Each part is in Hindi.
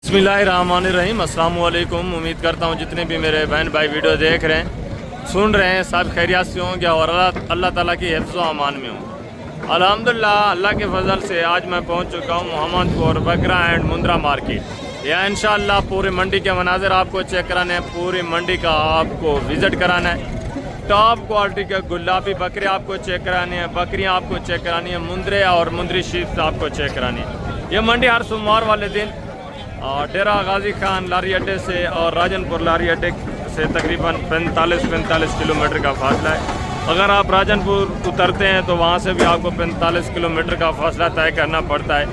बिस्मिल्लाहिर्रहमानिर्रहीम। अस्सलाम वालेकुम। उम्मीद करता हूँ जितने भी मेरे बहन भाई वीडियो देख रहे हैं, सुन रहे हैं, सब खैरियत से होंगे और अल्लाह ताला की हिफ्ज़ व अमान में हों। अल्हम्दुलिल्लाह, अल्लाह के फजल से आज मैं पहुँच चुका हूँ मोहम्मदपुर बकरा एंड मुंद्रा मार्केट। यहाँ इंशाअल्लाह पूरी मंडी के मनाज़र आपको चेक कराने हैं, पूरी मंडी का आपको विज़िट कराना है। टॉप क्वालिटी के गुलाबी बकरे आपको चेक करानी है, बकरियाँ आपको चेक करानी है, मुंद्रे और मुंद्री शीप आपको चेक करानी है। ये मंडी हर सोमवार वाले दिन डेरा गाजी खान लारी अड्डे से और राजनपुर लारी अड्डे से तकरीबन 45 किलोमीटर का फासला है। अगर आप राजनपुर उतरते हैं तो वहाँ से भी आपको 45 किलोमीटर का फासला तय करना पड़ता है,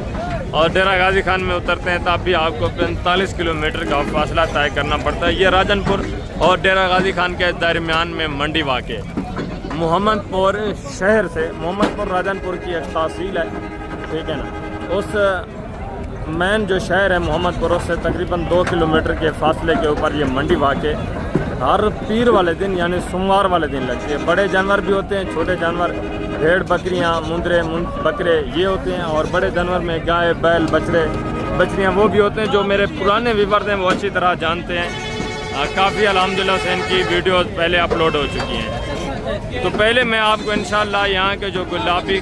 और डेरा गाजी खान में उतरते हैं तब भी आपको 45 किलोमीटर का फासला तय करना पड़ता है। ये राजनपुर और डेरा गाजी खान के दरमियान में मंडी वाक़ मोहम्मदपुर शहर से। मोहम्मदपुर राजनपुर की एक तहसील है, ठीक है ना। उस मेन जो शहर है मोहम्मदपुर, उससे तकरीबन 2 किलोमीटर के फासले के ऊपर ये मंडी वाक़ हर पीर वाले दिन यानी सोमवार वाले दिन लगती है। बड़े जानवर भी होते हैं, छोटे जानवर, भेड़ बकरियां, मुंद्रे बकरे ये होते हैं, और बड़े जानवर में गाय बैल बछड़े बछड़ियाँ वो भी होते हैं। जो मेरे पुराने व्यूअर्स हैं वो अच्छी तरह जानते हैं। काफ़ी अल्हम्दुलिल्लाह से इनकी वीडियोज़ पहले अपलोड हो चुकी हैं। तो पहले मैं आपको इंशाअल्लाह यहाँ के जो गुलाबी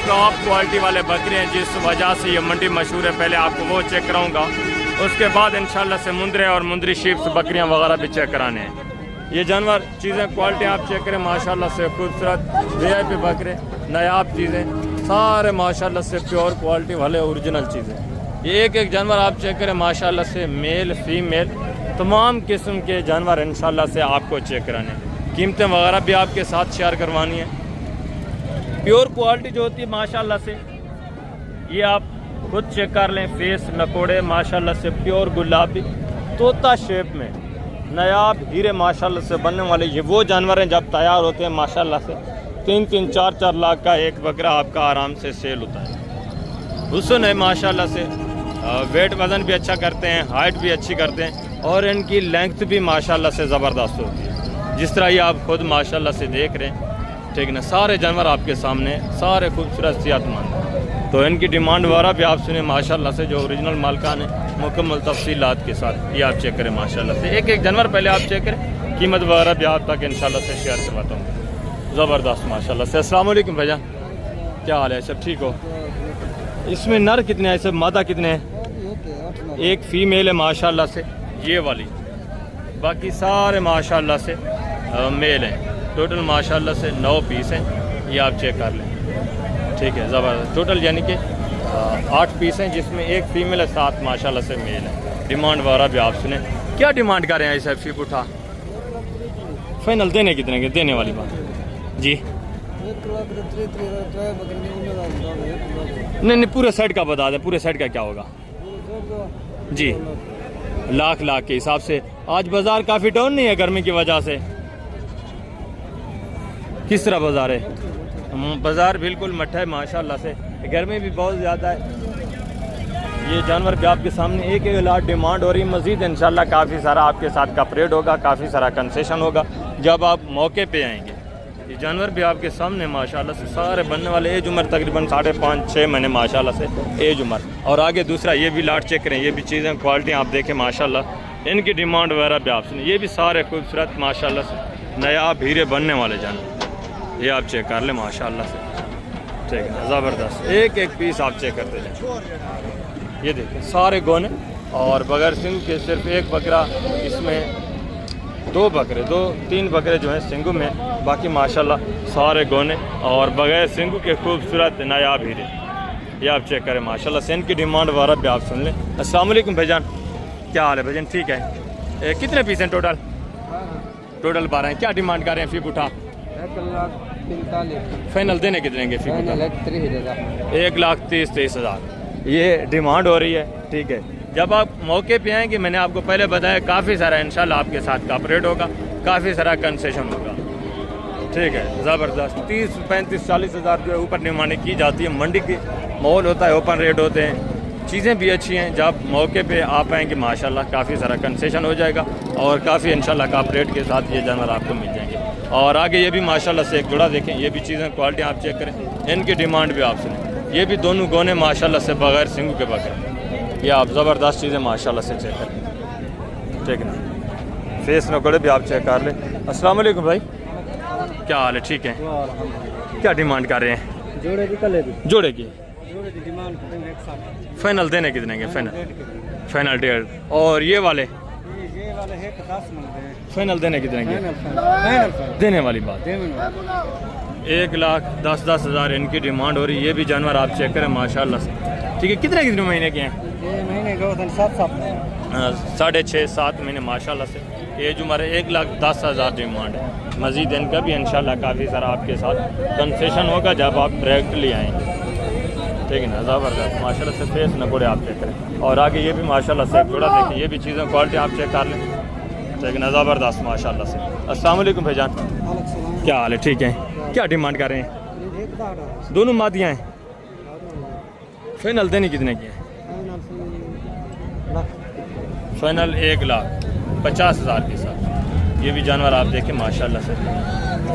टॉप क्वालिटी वाले बकरे हैं जिस वजह से ये मंडी मशहूर है, पहले आपको वो चेक कराऊंगा। उसके बाद इंशाल्लाह से मुंद्रे और मुंद्री शीप्स बकरियां वगैरह भी चेक कराने हैं। ये जानवर चीज़ें क्वालिटी आप चेक करें, माशाल्लाह से खूबसूरत VIP बकरे, नायाब चीज़ें, सारे माशाल्लाह से प्योर क्वालिटी वाले ओरिजिनल चीज़ें। ये एक एक जानवर आप चेक करें, माशाल्लाह से मेल फीमेल तमाम किस्म के जानवर इंशाल्लाह से आपको चेक कराने हैं। कीमतें वगैरह भी आपके साथ शेयर करवानी है। प्योर क्वालिटी जो होती है माशाल्लाह से, ये आप खुद चेक कर लें। फेस नकोड़े माशाल्लाह से प्योर गुलाबी तोता शेप में नायाब हीरे माशाल्लाह से बनने वाले ये वो जानवर हैं जब तैयार होते हैं माशाल्लाह से 3-3, 4-4 लाख का एक बकरा आपका आराम से सेल होता है। हुस्न है माशाल्लाह से, वेट वज़न भी अच्छा करते हैं, हाइट भी अच्छी करते हैं, और इनकी लेंथ भी माशाल्लाह से ज़बरदस्त होती है, जिस तरह ये आप खुद माशाल्लाह से देख रहे हैं, ठीक ना। सारे जानवर आपके सामने, सारे खूबसूरत सेहतमंद। तो इनकी डिमांड वगैरह भी आप सुने माशाल्लाह से, जो ओरिजिनल मालकान है मुकम्मल तफसीलात के साथ। ये आप चेक करें माशाल्लाह से, एक एक जानवर पहले आप चेक करें, कीमत वगैरह भी आप तक इंशाल्लाह से शेयर करवाता हूँ। ज़बरदस्त माशाल्लाह से। अस्सलाम वालेकुम भाईजान, क्या हाल है? सब ठीक हो? इसमें नर कितने हैं, सब मादा कितने हैं? एक फीमेल है माशाल्लाह से, ये वाली, बाकी सारे माशाल्लाह से मेल हैं। टोटल माशाल्लाह से 9 पीस हैं, ये आप चेक कर लें, ठीक है। ज़बरदस्त टोटल यानी कि 8 पीस हैं, जिसमें एक फीमेल है, 7 माशाल्लाह से मेल है। डिमांड वगैरह भी आप सुने, क्या डिमांड कर रहे हैं इसे? फीप उठा फाइनल देने कितने के? देने वाली बात जी, नहीं पूरे सेट का बता दें, पूरे सेट का क्या होगा जी? लाख के हिसाब से आज बाज़ार काफ़ी डाउन नहीं है गर्मी की वजह से? किस तरह बाज़ार है? बाज़ार बिल्कुल मट्ठा है माशाल्लाह से, गर्मी भी बहुत ज़्यादा है। ये जानवर भी आपके सामने एक लाख डिमांड हो रही है। मज़ीद इंशाल्लाह काफ़ी सारा आपके साथ कपरेट होगा, काफ़ी सारा कंसेशन होगा जब आप मौके पे आएंगे। ये जानवर भी आपके सामने माशाल्लाह से सारे बनने वाले, एज उम्र तकरीबन 5.5-6 महीने माशाल्लाह से एज उम्र। और आगे दूसरा ये भी लाट चेक करें, ये भी चीज़ें क्वालिटी आप देखें माशाल्लाह, इनकी डिमांड वगैरह भी आप सुनिए। ये भी सारे खूबसूरत माशाल्लाह से नायाब हीरे बनने वाले जानवर, ये आप चेक कर लें माशाल्लाह से, ठीक है। ज़बरदस्त एक एक पीस आप चेक करते जाए। ये देखिए सारे गोने और बगैर सिंग के सिर्फ एक बकरा, इसमें 2-3 बकरे जो हैं सिंगू में, बाकी माशाल्लाह सारे गोने और बगैर सिंगू के खूबसूरत नायाब हीरे, ये आप चेक करें माशाल्लाह से। इनकी डिमांड वगैरह भी आप सुन लें। अस्सलाम वालेकुम भाईजान, क्या हाल है भाईजान? ठीक है। कितने पीस हैं टोटल? टोटल 12 हैं। क्या डिमांड कर रहे हैं? फीप उठा 1,45,000 फाइनल देने के देंगे? फीप 1,30,000 ये डिमांड हो रही है, ठीक है। जब आप मौके पे आएंगे, मैंने आपको पहले बताया काफ़ी सारा इंशाल्लाह आपके साथ कॉपरेट होगा, काफ़ी सारा कंसेशन होगा, ठीक है। ज़बरदस्त 30-35-40 हज़ार जो है ऊपर डिमांड की जाती है। मंडी की माहौल होता है, ओपन रेट होते हैं, चीज़ें भी अच्छी हैं। जब मौके पे आप आएंगे माशाल्लाह काफ़ी सारा कंसेशन हो जाएगा, और काफ़ी इंशाल्लाह कॉपरेट के साथ ये जानवर आपको मिल जाएंगे। और आगे ये भी माशाल्लाह से एक जोड़ा देखें, ये भी चीज़ें क्वालिटी आप चेक करें, इनकी डिमांड भी आप सुनें। ये भी दोनों गोने माशाल्लाह से बगैर सिंगू के बकरे, ये आप ज़बरदस्त चीज़ें माशाल्लाह से चेक करें, ठीक है ना। फेस नकोड़े भी आप चेक कर लें। अस्सलाम वालेकुम भाई, क्या हाल है? ठीक है। क्या डिमांड कर रहे हैं? जोड़े की कले दी, जोड़े की डिमांड करेंगे 160। फाइनल देने कितने के? फाइनल 1.5। और ये वाले है 10 मंगते हैं। फाइनल देने कितने के? फाइनल देने वाली बात। 1,10,10,000 इनकी डिमांड हो रही है। ये भी जानवर आप चेक करें माशाल्लाह से, ठीक है। कितने महीने के हैं? ये महीने का 6.5-7 महीने माशाल्लाह से। एज उम्र 1,10,000 डिमांड है। मज़ीद इनका भी इंशाल्लाह काफ़ी सारा आपके साथ कंसेशन होगा जब आप डायरेक्टली आएंगे, ठीक है ना। ज़बरदस्त माशाल्लाह से फेस नकोड़े आप चेक करें। और आगे ये भी माशाल्लाह से थोड़ा देखिए, ये भी चीज़ें क्वालिटी आप चेक कर लें, ठीक है ना। ज़बरदस्त माशाल्लाह से। अस्सलाम वालेकुम भाईजान, क्या हाल है? ठीक है। क्या डिमांड कर रहे हैं? दोनों मादियाँ हैं। फाइनल देने कितने की हैं? फाइनल 1,50,000 के साथ। ये भी जानवर आप देखें माशाल्लाह से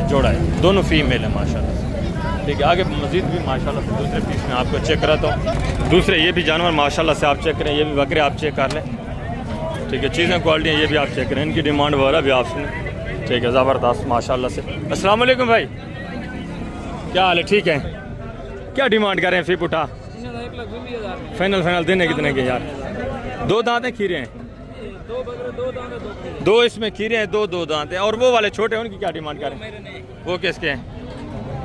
जोड़ा है, दोनों फीमेल है माशाल्लाह से, ठीक है। आगे मज़ीद भी माशाल्लाह से दूसरे पीस में आपको चेक कराता हूँ। दूसरे ये भी जानवर माशाल्लाह से आप चेक करें, ये भी बकरे आप चेक कर लें, ठीक है। चीज़ें क्वालिटी हैं, ये भी आप चेक करें। इनकी डिमांड वगैरह भी आप सुने, ठीक है। ज़बरदस्त माशाल्लाह से। अस्सलाम वालेकुम भाई, क्या हाल है? ठीक है। क्या डिमांड कर रहे हैं? फी पुठा फाइनल देने कितने के यार? 2 दांत हैं, खीरे हैं? 2 इसमें खीरे हैं, 2 दांत हैं। और वो वाले छोटे हैं, उनकी क्या डिमांड कर रहे हैं? वो किसके हैं?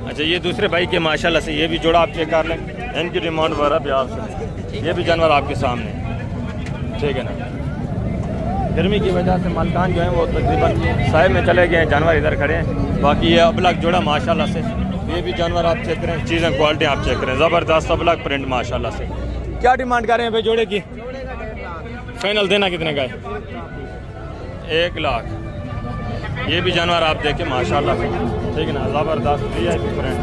अच्छा, ये दूसरे भाई के माशाल्लाह से। ये भी जोड़ा आप चेक कर लें, इनकी डिमांड वगैरह भी आप सुने। ये भी जानवर आपके सामने, ठीक है ना। गर्मी की वजह से मलकान जो है वो तकरीबन साए में चले गए हैं, जानवर इधर खड़े हैं। बाकी ये अबलग जोड़ा माशाल्लाह से, ये भी जानवर आप चेक करें। चीज़ें क्वालिटी आप चेक करें, ज़बरदस्त अबलग प्रिंट माशाल्लाह से। क्या डिमांड कर रहे हैं भाई जोड़े की? फाइनल देना कितने का है? 1 लाख। ये भी जानवर आप देखें माशाल्लाह से, ठीक है ना। ज़बरदस्त VIP प्रिंट,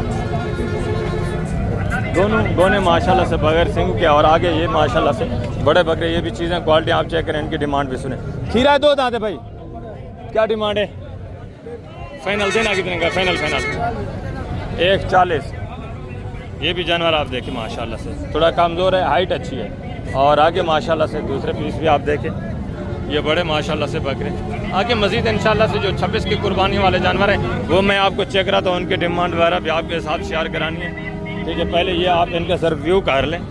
दोनों गोने माशाल्लाह से बगैर सिंग के। और आगे ये माशाल्लाह से बड़े बकरे। ये भी चीज़ें क्वालिटी आप चेक करें, इनकी डिमांड भी सुने। खीरा है 2 दांत है भाई, क्या डिमांड है? फाइनल देना कितने का? फाइनल 1,40। ये भी जानवर आप देखें माशाल्लाह से, थोड़ा कमज़ोर है, हाइट अच्छी है। और आगे माशाल्लाह से दूसरे पीस भी आप देखें, ये बड़े माशाल्लाह से बकरे। आगे मज़ीद इंशाल्लाह से जो 26 की कुर्बानी वाले जानवर हैं वो मैं आपको चेक करा तो उनकी डिमांड वगैरह भी आपके साथ शेयर करानी है, ठीक है। पहले ये आप इनका सर व्यू कर लें।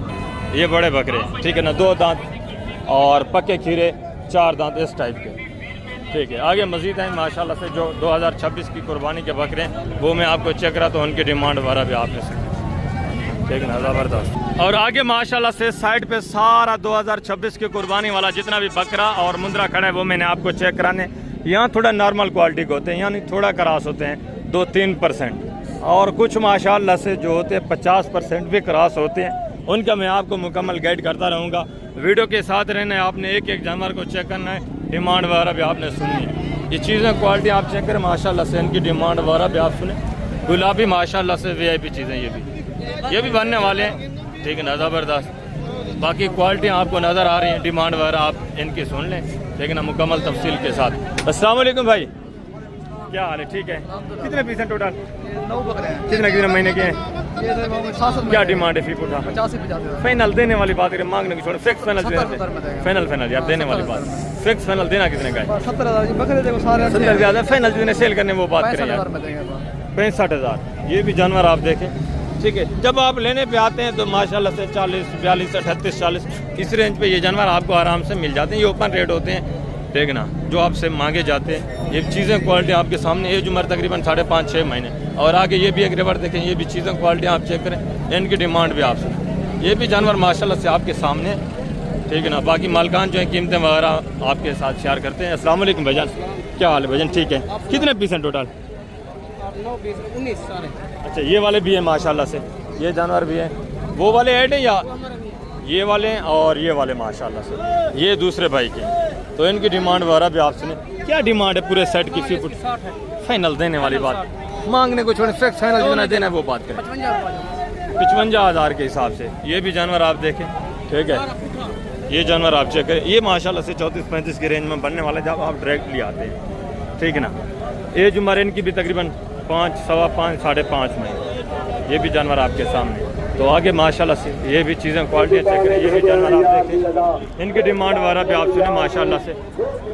ये बड़े बकरे, ठीक है ना, 2 दांत और पक्के खीरे, 4 दांत इस टाइप के, ठीक है। आगे मज़ीद हैं माशाल्लाह से जो 2026 की कुर्बानी के बकरे हैं वो मैं आपको चेक करा तो उनकी डिमांड वगैरह भी आपने सुनी, ठीक है ना। ज़बरदस्त। और आगे माशाल्लाह से साइड पे सारा 2026 की कुर्बानी वाला जितना भी बकरा और मुंद्रा खड़ा है वो मैंने आपको चेक कराने। यहाँ थोड़ा नॉर्मल क्वालिटी के होते हैं, यानी थोड़ा क्रॉस होते हैं 2-3%, और कुछ माशाल्लाह से जो होते हैं 50% भी क्रॉस होते हैं। उनका मैं आपको मुकम्मल गाइड करता रहूँगा। वीडियो के साथ रहना है, आपने एक एक जानवर को चेक करना है, डिमांड वगैरह भी आपने सुननी है। ये चीज़ें क्वालिटी आप चेक करें माशाल्लाह से, इनकी डिमांड वगैरह भी आप सुने। गुलाबी माशाल्लाह से VIP चीज़ें ये भी बनने वाले हैं, ठीक है ना। ज़बरदस्त। बाकी क्वालिटी आपको नज़र आ रही हैं, डिमांड वगैरह आप इनकी सुन लें, ठीक है ना, मुकम्मल तफसील के साथ। अस्सलाम वालेकुम भाई, क्या हाल है? ठीक है। कितने पीस हैं टोटल? 9 बकरे हैं। कितने महीने के हैं? क्या डिमांड है? फी पुठा 50 फाइनल देने वाली बात करें, मांगने की छोड़े, फिक्स फाइनल यार देने वाली बात। फिक्स फाइनल देना कितने का है? 70,000 बकरे देखो सारे 70 ज़्यादा। फाइनल जितने सेल करने वो बात करें यार, 65,000। ये भी जानवर आप देखें, ठीक है। जब आप लेने पे आते हैं तो माशाल्लाह से 40, 42, 38, 40 इस रेंज पे ये जानवर आपको आराम से मिल जाते हैं। ये ओपन रेट होते हैं, ठीक है ना, जो आपसे मांगे जाते हैं। ये चीज़ें क्वालिटी आपके सामने। एज उम्र तकरीबन 5.5-6 महीने। और आगे ये भी एक रेवर देखें, ये भी चीज़ें क्वालिटी आप चेक करें, इनकी डिमांड भी आप सुनें। ये भी जानवर माशाल्लाह से आपके सामने, ठीक है ना। बाकी मालकान जो है कीमतें वगैरह आपके साथ शेयर करते हैं। अस्सलाम वालेकुम भाईजान, क्या हाल है भाईजान? ठीक है। कितने पीस हैं टोटल? 19 सारे। अच्छा, ये वाले भी हैं माशाल्लाह से, ये जानवर भी हैं। वो वाले ऐड हैं या ये वाले हैं? और ये वाले माशाल्लाह से ये दूसरे भाई के हैं। तो इनकी डिमांड वगैरह भी आप सुने। क्या डिमांड है पूरे सेट की? 50 फाइनल देने वाली बात, मांगने को छोड़े, फिक्स फाइनल जितना देना है वो बात करें। 55,000 के हिसाब से। ये भी जानवर आप देखें, ठीक है। ये जानवर आप चेक करें, ये माशाल्लाह से 34-35 की रेंज में बनने वाला जब आप डायरेक्टली आते हैं, ठीक है ना। एज उम्र इनकी भी तकरीबन 5, 5.25, 5.5 महीने। ये भी जानवर आपके सामने, तो आगे माशाल्लाह से ये भी चीज़ें क्वालिटी चेक करें, ये भी जानवर आप देखें, इनकी डिमांड वगैरह भी आप सुने माशाल्लाह से।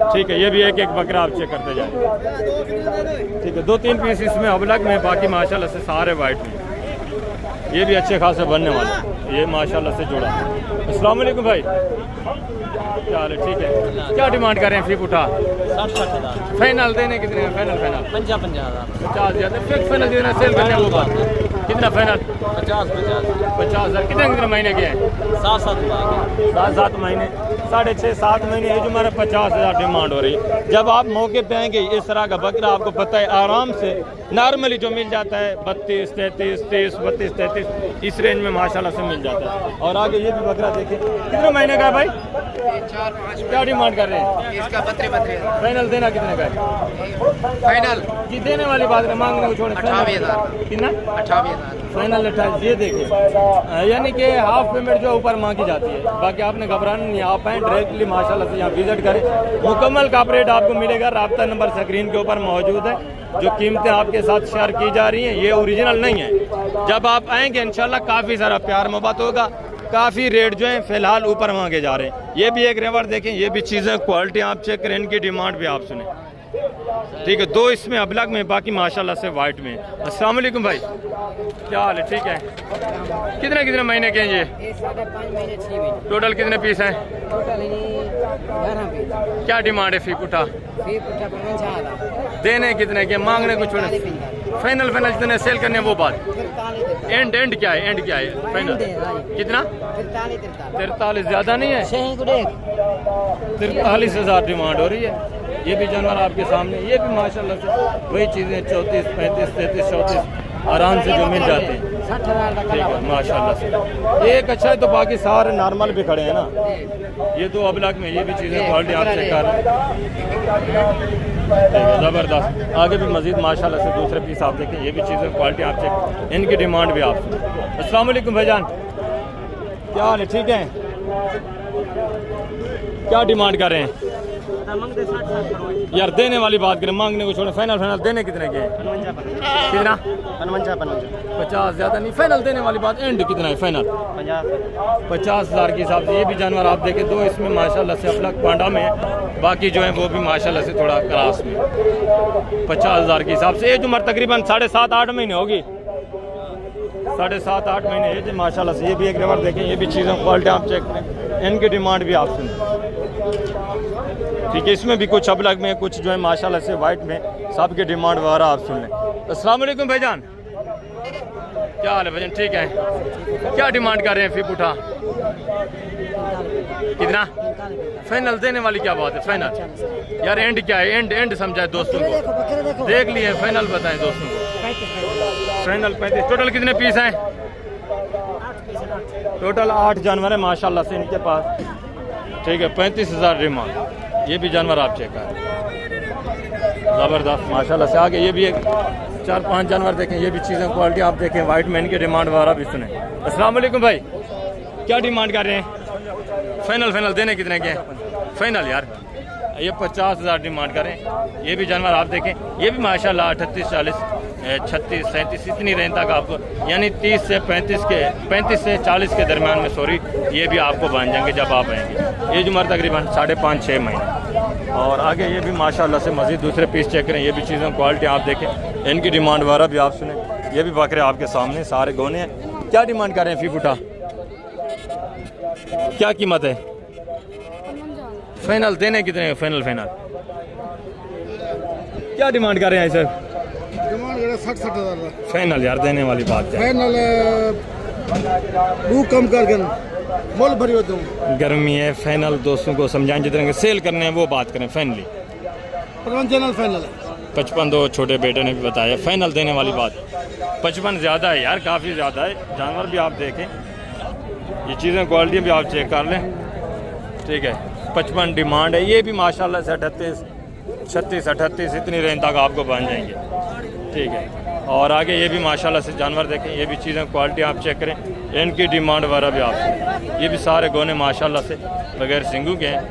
ठीक है, ये भी एक एक बकरा आप चेक करते जाए। ठीक है, 2-3 पीस इसमें अबलग में, बाकी माशाल्लाह से सारे वाइट में। ये भी अच्छे खासे बनने वाले, ये माशाल्लाह से जुड़ा। अस्सलाम वालेकुम भाई, क्या हाल है? ठीक है, क्या डिमांड कर रहे हैं फी उठा? 60-60 फाइनल देने कितने हैं? फाइनल 50-50 50 ज़्यादा फिक्स फाइनल देना, सेल करने हैं वो बात। कितना फाइनल? 50,000। कितने कितने महीने के हैं? 7 महीने, 6.5-7 महीने है जो हमारा 50,000 डिमांड हो रही है। जब आप मौके पे आएंगे इस तरह का बकरा आपको पता है आराम से नॉर्मली जो मिल जाता है 32, 33, 30, 32, 33 इस रेंज में माशाल्लाह से मिल जाता है। और आगे ये भी बकरा देखें, कितने महीने का है भाई? 4-5 क्या डिमांड कर रहे हैं? इसका 32 फाइनल देना कितने का है? फाइनल जी देने वाली बात है, मांगने को छोड़े। 28,000 कितना? 28,000 फाइनल 28। ये देखिए, यानी कि हाफ पेमेंट जो ऊपर मांगी जाती है, बाकी आपने घबराना नहीं, आप आएँ डायरेक्टली माशाल्लाह से यहाँ विजिट करें। मुकम्मल का रेट आपको मिलेगा, राब्ता नंबर स्क्रीन के ऊपर मौजूद है। जो कीमतें आपके साथ शेयर की जा रही हैं ये ओरिजिनल नहीं है। जब आप आएंगे इंशाल्लाह काफ़ी सारा प्यार मोहब्बत होगा। काफ़ी रेट जो है फ़िलहाल ऊपर मांगे जा रहे हैं। ये भी एक रेवर देखें, ये भी चीज़ें क्वालिटी आप चेक करें, इनकी डिमांड भी आप सुने। ठीक है, 2 इसमें अबलग में, बाकी माशाल्लाह से वाइट में। अस्सलाम वालेकुम भाई, क्या हाल है? ठीक है, कितने कितने महीने के हैं ये? 5.5 महीने 6 महीने टोटल कितने पीस हैं? Total 11 piece. क्या डिमांड है फी उठा? फी 55,000 देने कितने के, मांगने को छोड़े? फाइनल जितने सेल करने हैं वो बात। एंड क्या है? एंड क्या है फाइनल? कितना? 43। ज़्यादा नहीं है? 43,000 डिमांड हो रही है। ये भी जानवर आपके सामने, ये भी माशाल्लाह से वही चीज़ें 34, 35, 33, 34 आराम से जो मिल जाते हैं। 60,000 ठीक है माशाल्लाह से। एक अच्छा है तो बाकी सारे नॉर्मल भी खड़े हैं ना। ये 2 अबलग में, ये भी चीज़ें क्वालिटी आप चेक कर रहे हैं, ज़बरदस्त। आगे भी मज़ीद माशाल्लाह से दूसरे पीस आप देखें, ये भी चीज़ें क्वालिटी आप चेक, इनकी डिमांड भी आप। अस्सलाम वालेकुम भाईजान, क्या हाल है? ठीक है, क्या डिमांड कर रहे हैं यार? देने वाली बात करें, मांगने को छोड़े। फाइनल देने कितने के? कितना? 50। ज़्यादा नहीं, फाइनल देने वाली बात। एंड कितना है फाइनल? 50,000 के हिसाब से। ये भी जानवर आप देखें, 2 इसमें माशाल्लाह से अपलग पांडा में है, बाकी जो है वो भी माशाल्लाह से थोड़ा क्रास में। 50,000 के हिसाब से एज उम्र तकरीबन 7.5-8 महीने होगी, 7.5-8 महीने एज माशाल्लाह से। ये भी एक नंबर देखें, ये भी चीज़ें क्वालिटी आप चेक करें, इनकी डिमांड भी आप सुनें। ठीक है, इसमें भी कुछ अबलग में, कुछ जो है माशाल्लाह से वाइट में, सब की डिमांड वगैरह आप सुन लें। अस्सलाम वालेकुम भाईजान, क्या हाल है भाईजान? ठीक है, क्या डिमांड कर रहे हैं फी उठा? कितना? फाइनल देने वाली क्या बात है? फाइनल यार एंड क्या है? एंड समझाए दोस्तों को, देख लिए फाइनल बताएं दोस्तों को। फाइनल 35। टोटल कितने पीस हैं? टोटल 8 जानवर है माशाल्लाह से इनके पास। ठीक है, 35,000 डिमांड। ये भी जानवर आप चेक करें, ज़बरदस्त माशाल्लाह से। आगे ये भी एक 4-5 जानवर देखें, ये भी चीज़ें क्वालिटी आप देखें, वाइट मैन की डिमांड वगैरह भी सुने। अस्सलाम वालेकुम भाई, क्या डिमांड कर रहे हैं? फाइनल देने कितने के? फाइनल यार ये 50,000 डिमांड करें। ये भी जानवर आप देखें, ये भी माशाल्लाह 38, 40, 36, 37 इतनी रेंज तक आपको, यानी 30 से 35 से 40 के दरमियान में सॉरी, ये भी आपको बन जाएंगे जब आप आएंगे। एज उम्र तकरीबन 5.5-6 महीने। और आगे ये भी माशाल्लाह से मज़ीद दूसरे पीस चेक करें, ये भी चीज़ें क्वालिटी आप देखें, इनकी डिमांड वगैरह भी आप सुने। ये भी बकरे आपके सामने सारे गोने हैं। क्या डिमांड कर रहे हैं फी बुटा? क्या कीमत है? फाइनल देने कितने? फाइनल क्या डिमांड कर रहे हैं सर? डिमांड 60,000 फाइनल यार देने वाली बात है। फाइनल वो कम कर मोल भरी होता हूँ। गर्मी है, फाइनल दोस्तों को समझाएं, जितने सेल करने हैं वो बात करें। फाइनली 55 फाइनल है। 55 दो छोटे बेटे ने भी बताया, फाइनल देने वाली बात। 55 ज़्यादा है यार, काफ़ी ज़्यादा है। जानवर भी आप देखें, ये चीज़ें क्वालिटी भी आप चेक कर लें। ठीक है, 55 डिमांड है। ये भी माशाल्लाह से 38, 36, 38 इतनी रेंज तक आपको बन जाएंगे। ठीक है, और आगे ये भी माशाल्लाह से जानवर देखें, ये भी चीज़ें क्वालिटी आप चेक करें, इनकी डिमांड वगैरह भी आप। ये भी सारे गोने माशाल्लाह से बगैर सिंगू के हैं,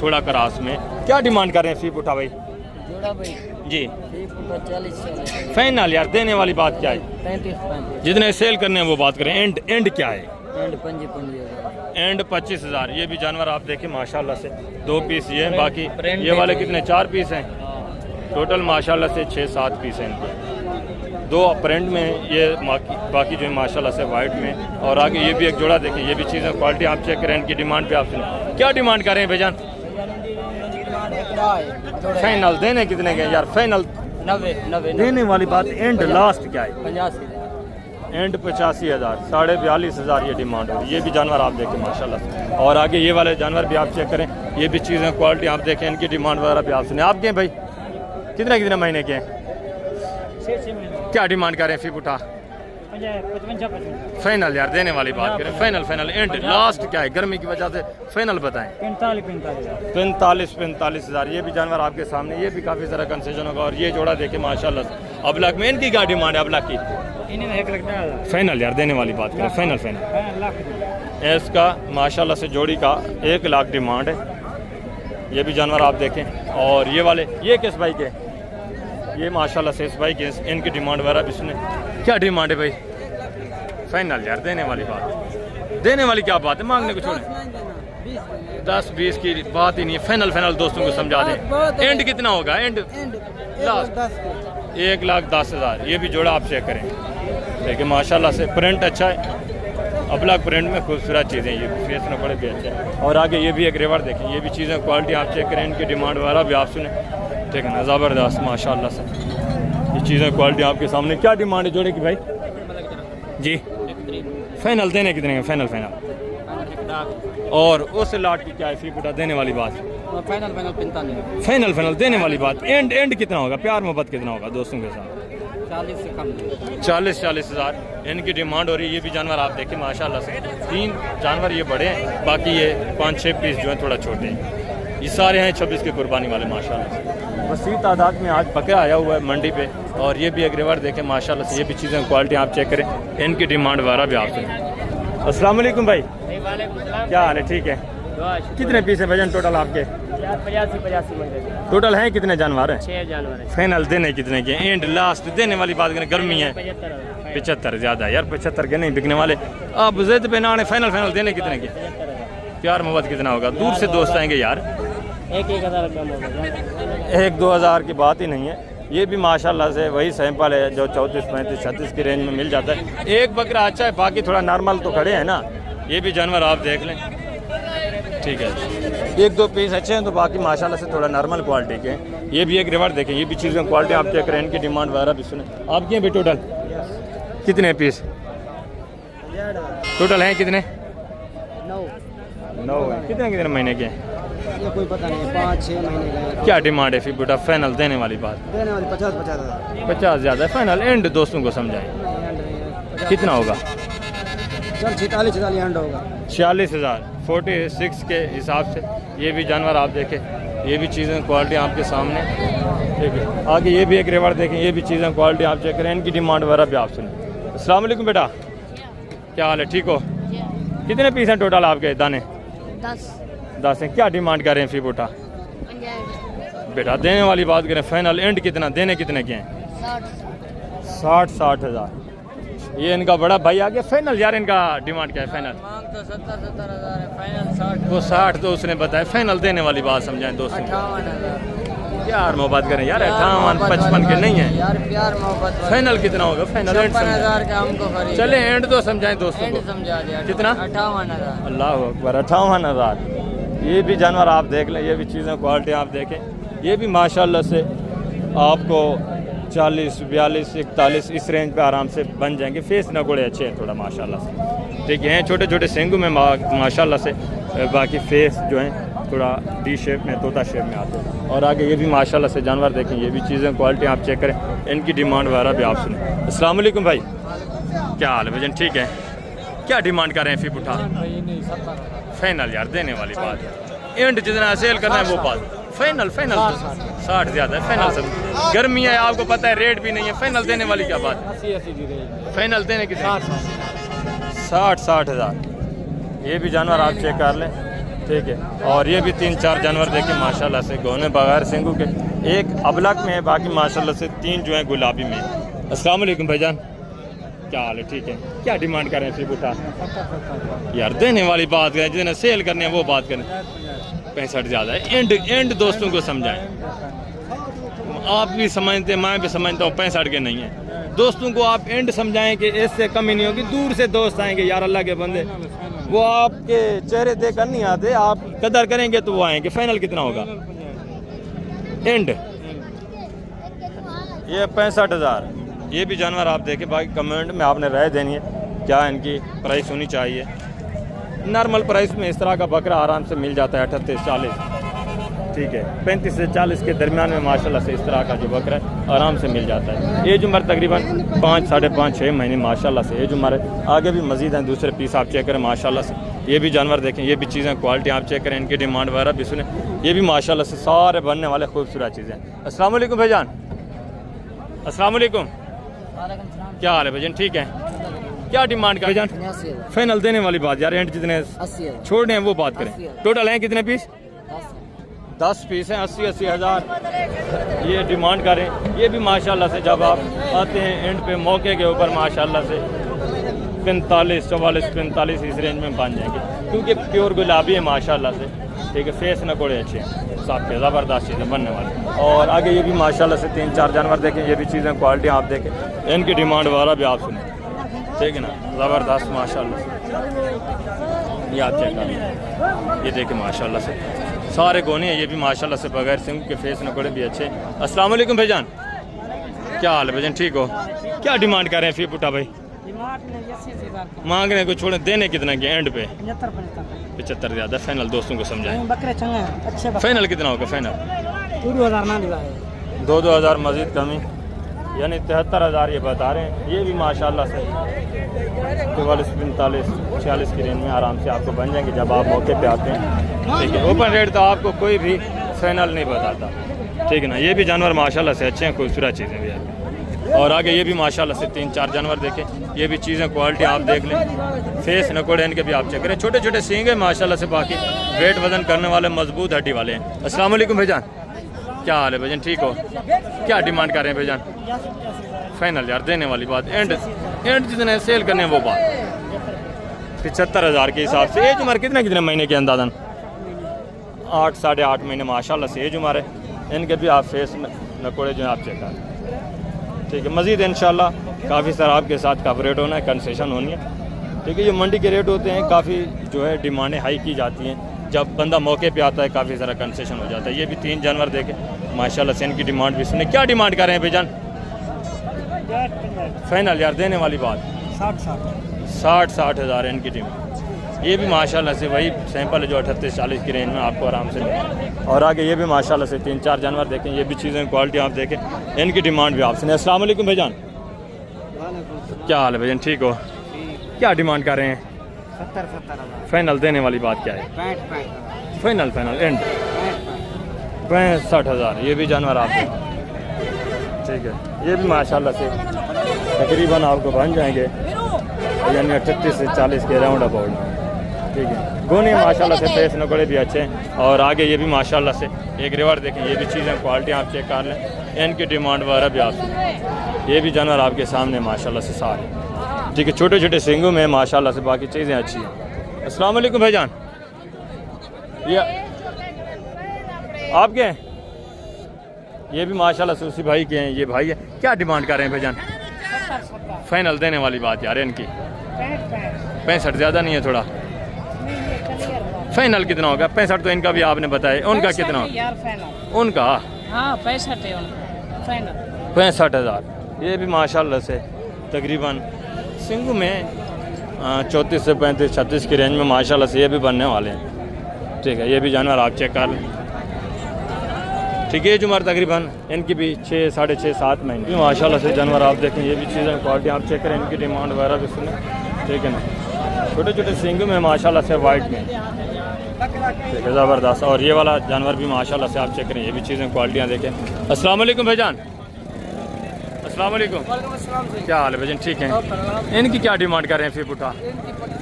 थोड़ा क्रास में। क्या डिमांड कर रहे हैं फीप उठा भाई? जी 40 फाइनल यार, देने वाली बात क्या है? 35 जितने सेल करने हैं वो बात करें, एंड क्या है? एंड 25,000। ये भी जानवर आप देखें माशाल्लाह से 2 पीस ये हैं, बाकी ये वाले कितने 4 पीस हैं टोटल माशाल्लाह से 6-7 पीस हैं इनके, 2 प्रिंट में ये बाकी जो है माशाल्लाह से वाइट में। और आगे ये भी एक जोड़ा देखें, ये भी चीज़ें क्वालिटी आप चेक करें, इनकी डिमांड पे आप सुनें क्या डिमांड कर रहे हैं भाईजान? फाइनल देने कितने के यार? फाइनल 90 देने वाली बात, एंड लास्ट क्या है? 85 एंड 85,000, 42,500 ये डिमांड होगी। ये भी जानवर आप देखें माशाल्लाह से। और आगे ये वाले जानवर भी आप चेक करें, ये भी चीज़ें क्वालिटी आप देखें, इनकी डिमांड वगैरह भी आप सुने। आप के भाई कितने महीने के हैं? 6 महीने क्या डिमांड कर रहे हैं? फी उठा 55 फाइनल यार, देने वाली बात करें, फाइनल एंड लास्ट क्या है? गर्मी की वजह से फाइनल बताएं। 45,000 ये भी जानवर आपके सामने, ये भी काफ़ी सारा कंसेशन होगा। और ये जोड़ा देखे माशाल्लाह से। अबलक में इनकी क्या डिमांड है? अबलक की फाइनल यार, देने वाली बात करें, फाइनल इसका माशाल्लाह से जोड़ी का 1 लाख डिमांड है। ये भी जानवर आप देखें। और ये वाले ये किस भाई के? ये माशाल्लाह से इस भाई के, इनकी डिमांड वगैरह भी सुने क्या डिमांड है भाई? फाइनल यार, देने वाली बात, देने वाली क्या बात है? मांगने को छोड़े 10-20 की बात ही नहीं है। फाइनल दोस्तों को समझा दें। एंड कितना होगा? And last 1,10,000। ये भी जोड़ा आप चेक करें, लेकिन माशाल्लाह से प्रिंट अच्छा है, अबलग प्रिंट में खूबसूरत चीज़ें, ये भी फेस में बड़े भी अच्छे हैं। और आगे ये भी एक रिवर देखें, ये भी चीज़ें क्वालिटी आप चेक करें, इनकी डिमांड वगैरह भी आप सुने, ठीक है ना? ज़बरदस्त माशाल्लाह से ये चीज़ें क्वालिटी आपके सामने। क्या डिमांड है जोड़े की भाई? जी फाइनल देने कितने हैं? फाइनल और उस लाट की क्या है? फी पुटा देने वाली बात, फाइनल देने वाली बात। एंड कितना होगा? प्यार मोहब्बत कितना होगा दोस्तों के साथ? 40 से कम 40,000 इनकी डिमांड हो रही है। ये भी जानवर आप देखें माशाल्लाह से, 3 जानवर ये बड़े हैं, बाकी ये 5-6 पीस जो हैं थोड़ा छोटे हैं। ये सारे हैं 26 के कुर्बानी वाले माशाल्लाह से। वसी तादाद में आज बकरा आया हुआ है मंडी पे। और ये भी एक रिवर देखें माशाल्लाह से, ये भी चीज़ें क्वालिटी आप चेक करें, इनकी डिमांड वगैरह भी आप सुनें। अस्सलाम वालेकुम भाई, क्या हाल है? ठीक है। कितने पीस है भजन टोटल आपके? 85 टोटल हैं। कितने जानवर हैं? 6 जानवर है। फाइनल देने कितने के? एंड लास्ट देने वाली बात करें, गर्मी है 75 ज़्यादा यार, 75 के नहीं बिकने वाले। आप जिद पे ना आने, फाइनल देने कितने के? प्यार मोहब्बत कितना होगा? दूर से दोस्त आएंगे यार, 1,000 कम होगा, 1-2 हज़ार की बात ही नहीं है। ये भी माशाल्लाह से वही सैंपल है जो 34, 35, 36 की रेंज में मिल जाता है। एक बकरा अच्छा है, बाकी थोड़ा नॉर्मल तो खड़े हैं ना। ये भी जानवर आप देख लें, ठीक है। 1-2 पीस अच्छे हैं, तो बाकी माशाल्लाह से थोड़ा नॉर्मल क्वालिटी के हैं। ये भी एक रिवर देखें, ये भी चीज़ें क्वालिटी आप चेक करें, इनकी डिमांड वगैरह भी सुने। आपके हैं भी टोटल कितने पीस टोटल हैं? कितने? 9 है। कितने महीने के हैं? ये कोई पता नहीं, 5-6 महीने का है। क्या डिमांड है? फिर बेटा फाइनल देने वाली बात, देने वाली 50 50 ज़्यादा है। फाइनल एंड दोस्तों को समझाएं कितना होगा? चल 46,000 एंड होगा। 46,000 46 के हिसाब से। ये भी जानवर आप देखें, ये भी चीज़ें क्वालिटी आपके सामने, ठीक है। आगे ये भी एक रिवर देखें, ये भी चीज़ें क्वालिटी आप चेक करें, इनकी डिमांड वगैरह भी आप सुनें। अस्सलाम वालेकुम बेटा, क्या हाल है? ठीक हो? कितने पीस हैं टोटल आपके दाने? 10 हैं। क्या डिमांड कर रहे हैं? फी बोटा बेटा देने वाली बात करें, फाइनल एंड कितना? देने कितने के हैं? 60,000। ये इनका बड़ा भाई आ गया। फाइनल यार इनका डिमांड क्या है? फाइनल मांग तो 70,000 है, फाइनल 60। वो 60 तो उसने बताया। फाइनल देने वाली बात समझाएं दोस्तों। 58,000 यार मोहब्बत करें यार, 58-55 के नहीं है यार, प्यार मोहब्बत। फाइनल कितना होगा? फाइनल 56,000 का हमको खरीद। चले एंड तो समझाएं दोस्तों को। समझा दिया। कितना? 58,000। अल्लाह अकबर, 58,000। ये भी जानवर आप देख लें, ये भी चीज़ें क्वालिटी आप देखें। ये भी माशाल्लाह से आपको 40, 42, 41 इस रेंज पे आराम से बन जाएंगे। फेस नगोड़े अच्छे हैं थोड़ा माशाल्लाह से, ठीक है। छोटे छोटे सेंगू में माशाल्लाह से, बाकी फेस जो हैं थोड़ा डी शेप में, तोता शेप में आते हैं। और आगे ये भी माशाल्लाह से जानवर देखें, ये भी चीज़ें क्वालिटी आप चेक करें, इनकी डिमांड वगैरह भी आप सुने। अस्सलाम वालेकुम भाई, क्या हाल है भजन? ठीक है। क्या डिमांड कर रहे हैं? फी पुठा फाइनल यार देने वाली बात है। एंड जितना सेल करना है वो बात। फाइनल 60 ज़्यादा है। फाइनल सब गर्मी है, आपको पता है, रेट भी नहीं है। फाइनल देने वाली क्या बात है? फाइनल देने की 60,000। ये भी जानवर आप चेक कर लें, ठीक है। और ये भी 3-4 जानवर देखिए माशाल्लाह से गोने बगैर सिंगू के, एक अबलक में है, बाकी माशाल्लाह से 3 जो है गुलाबी में। अस्सलाम वालेकुम भाईजान, क्या हाल है? ठीक है। क्या डिमांड कर रहे हैं फिर बुटा? यार देने वाली बात करें, जिन्हें सेल करने हैं वो बात करें। 65 ज़्यादा है। एंड दोस्तों को समझाएं, आप भी समझते, मैं भी समझता हूँ 65 के नहीं है। दोस्तों को आप एंड समझाएं कि इससे कमी नहीं होगी। दूर से दोस्त आएंगे यार अल्लाह के बंदे, वो आपके चेहरे देख कर नहीं आते, आप कदर करेंगे तो वो आएंगे। फाइनल कितना होगा? एंड ये 65,000। ये भी जानवर आप देखें, बाकी कमेंट में आपने राय देनी है क्या इनकी प्राइस होनी चाहिए। नॉर्मल प्राइस में इस तरह का बकरा आराम से मिल जाता है 38-40, ठीक है। 35 से 40 के दरमियान में माशाल्लाह से इस तरह का जो बकरा है आराम से मिल जाता है। एज उम्र तकरीबन 5, 5.5, 6 महीने माशाल्लाह से एज उम्र है। आगे भी मजीद हैं दूसरे पीस आप चेक करें माशाल्लाह से। ये भी जानवर देखें, ये भी चीज़ें क्वालिटी आप चेक करें, इनकी डिमांड वगैरह भी सुने। ये भी माशाल्लाह से सारे बनने वाले खूबसूरत चीज़ें। अस्सलाम वालेकुम भाईजान, अस्सलाम वालेकुम, क्या हाल है भाईजान? ठीक है। क्या डिमांड का भाईजान? फाइनल देने वाली बात यार, एंड जितने छोड़ने हैं वो बात करें। टोटल हैं कितने पीस? 10 पीस हैं। 80-80 हज़ार ये डिमांड करें। ये भी माशाल्लाह से जब आप आते हैं एंड पे मौके के ऊपर माशाल्लाह से 45, 44, 45 इस रेंज में बन जाएंगे, क्योंकि प्योर गुलाबी है माशाल्लाह से, ठीक है। फेस नकोड़े अच्छे हैं, साफ के ज़बरदस्त चीज़ें बनने वाली। और आगे ये भी माशाल्लाह से 3-4 जानवर देखें, ये भी चीज़ें क्वालिटी आप देखें, इनकी डिमांड वगैरह भी आप सुनें, ठीक है ना। ज़बरदस्त माशाल्लाह से ये आप चेक करें। ये देखें माशाल्लाह से सारे गोने हैं। ये भी माशाल्लाह से बगैर सिंग के फेस नकोड़े भी अच्छे। अस्सलाम वालेकुम भाईजान, क्या हाल है भाईजान? ठीक हो? क्या डिमांड कर रहे हैं फिर पुट्टा भाई? मांग रहे हैं, कुछ छोड़े, देने कितना के एंड पे? 75 ज़्यादा। फाइनल दोस्तों को समझाएं, बकरे चंगे अच्छे। फाइनल कितना होगा? फाइनल 2,000 मजीद कमी, यानी 73,000 ये बता रहे हैं। ये भी माशाल्लाह से 44, 45, 46 की रेंज में आराम से आपको बन जाएंगे जब आप मौके पे आते हैं, ठीक है। ओपन रेट तो आपको कोई भी फाइनल नहीं बताता, ठीक है ना। ये भी जानवर माशाल्लाह से अच्छे हैं, खूबसूरत चीज़ें भी हैं। और आगे ये भी माशाल्लाह से 3-4 जानवर देखें, ये भी चीज़ें क्वालिटी आप देख लें, फेस नकोड़े इनके भी आप चेक करें। छोटे छोटे सींग हैं माशाल्लाह से, बाकी वेट वजन करने वाले मजबूत हड्डी वाले हैं। अस्सलाम वालेकुम भाईजान, क्या हाल है भाईजान? ठीक हो? क्या डिमांड कर रहे हैं भाईजान? फाइनल यार देने वाली बात, एंड जितने सेल करने हैं वो बात। 75,000 के हिसाब से। एज उम्र कितने महीने के अंदाजन? 8, 8.5 महीने माशाल्लाह से एज उम्र है। इनके भी आप फेस नकोड़े जो है आप चेक करें, ठीक है। मज़ीद इंशाल्लाह काफ़ी सारा आपके साथ कवरेट होना है, कंसेशन होनी है, ठीक है। ये मंडी के रेट होते हैं, काफ़ी जो है डिमांडें हाई की जाती हैं। जब बंदा मौके पे आता है काफ़ी सारा कंसेशन हो जाता है। ये भी 3 जानवर देखें माशाल्लाह से, इनकी डिमांड भी सुने। क्या डिमांड कर रहे हैं भाईजान? फाइनल यार देने वाली बात 60 हज़ार है इनकी डिमांड। ये भी माशाल्लाह से वही सैंपल है जो 38-40 की रेंज में आपको आराम से मिले। और आगे ये भी माशाल्लाह से 3-4 जानवर देखें, ये भी चीज़ें क्वालिटी आप देखें, इनकी डिमांड भी आप सुने। अस्सलाम वालेकुम भाईजान, क्या हाल है भाईजान? ठीक हो? क्या डिमांड कर रहे हैं? 70,000। फाइनल देने वाली बात क्या है? 65। Final and 65,000। ये भी जानवर आप, ठीक है। ये भी माशाल्लाह से तकरीबन आपको बन जाएंगे, यानी 38 से 40 के राउंड अबाउट, ठीक है। गोने माशाल्लाह से फेस नकोड़े भी अच्छे हैं। और आगे ये भी माशाल्लाह से एक रिवर देखें, ये भी चीज़ें क्वालिटी आप चेक कर लें, इनकी डिमांड वगैरह भी आप सुनें। ये भी जानवर आपके सामने माशाल्लाह से सारे, ठीक है। छोटे छोटे सिंगों में माशाल्लाह से बाकी चीज़ें अच्छी हैं। अस्सलाम वालेकुम भाईजान, ये आपके हैं? ये भी माशाल्लाह से उसी भाई के हैं, ये भाई है। क्या डिमांड कर रहे हैं भाईजान? फाइनल देने वाली बात यार इनकी 65 ज़्यादा नहीं है थोड़ा? फाइनल कितना होगा? 65 तो इनका भी आपने बताया, उनका कितना होगा? उनका 65 है उनका फाइनल 65,000। ये भी माशाल्लाह से तकरीबन सिंगू में 34 से 35, 36 की रेंज में माशाल्लाह से ये भी बनने वाले हैं, ठीक है। ये भी जानवर आप चेक कर लें, ठीक है। उम्र तकरीबन इनकी भी 6, 6.5, 7 महीने माशाल्लाह से जानवर आप देखें। ये भी चीज़ें क्वालिटी आप चेक करें, इनकी डिमांड वगैरह भी सुने, ठीक है ना। छोटे छोटे सिंगू में माशाल्लाह से वाइट में, ठीक है, ज़बरदस्त। और ये वाला जानवर भी माशाल्लाह से आप चेक करें, ये भी चीज़ें क्वालिटियाँ देखें। अस्सलाम वालेकुम भाईजान, अस्सलाम वालेकुम, क्या हाल है भाईजान? ठीक है। इनकी क्या डिमांड कर रहे हैं फिर बुटा?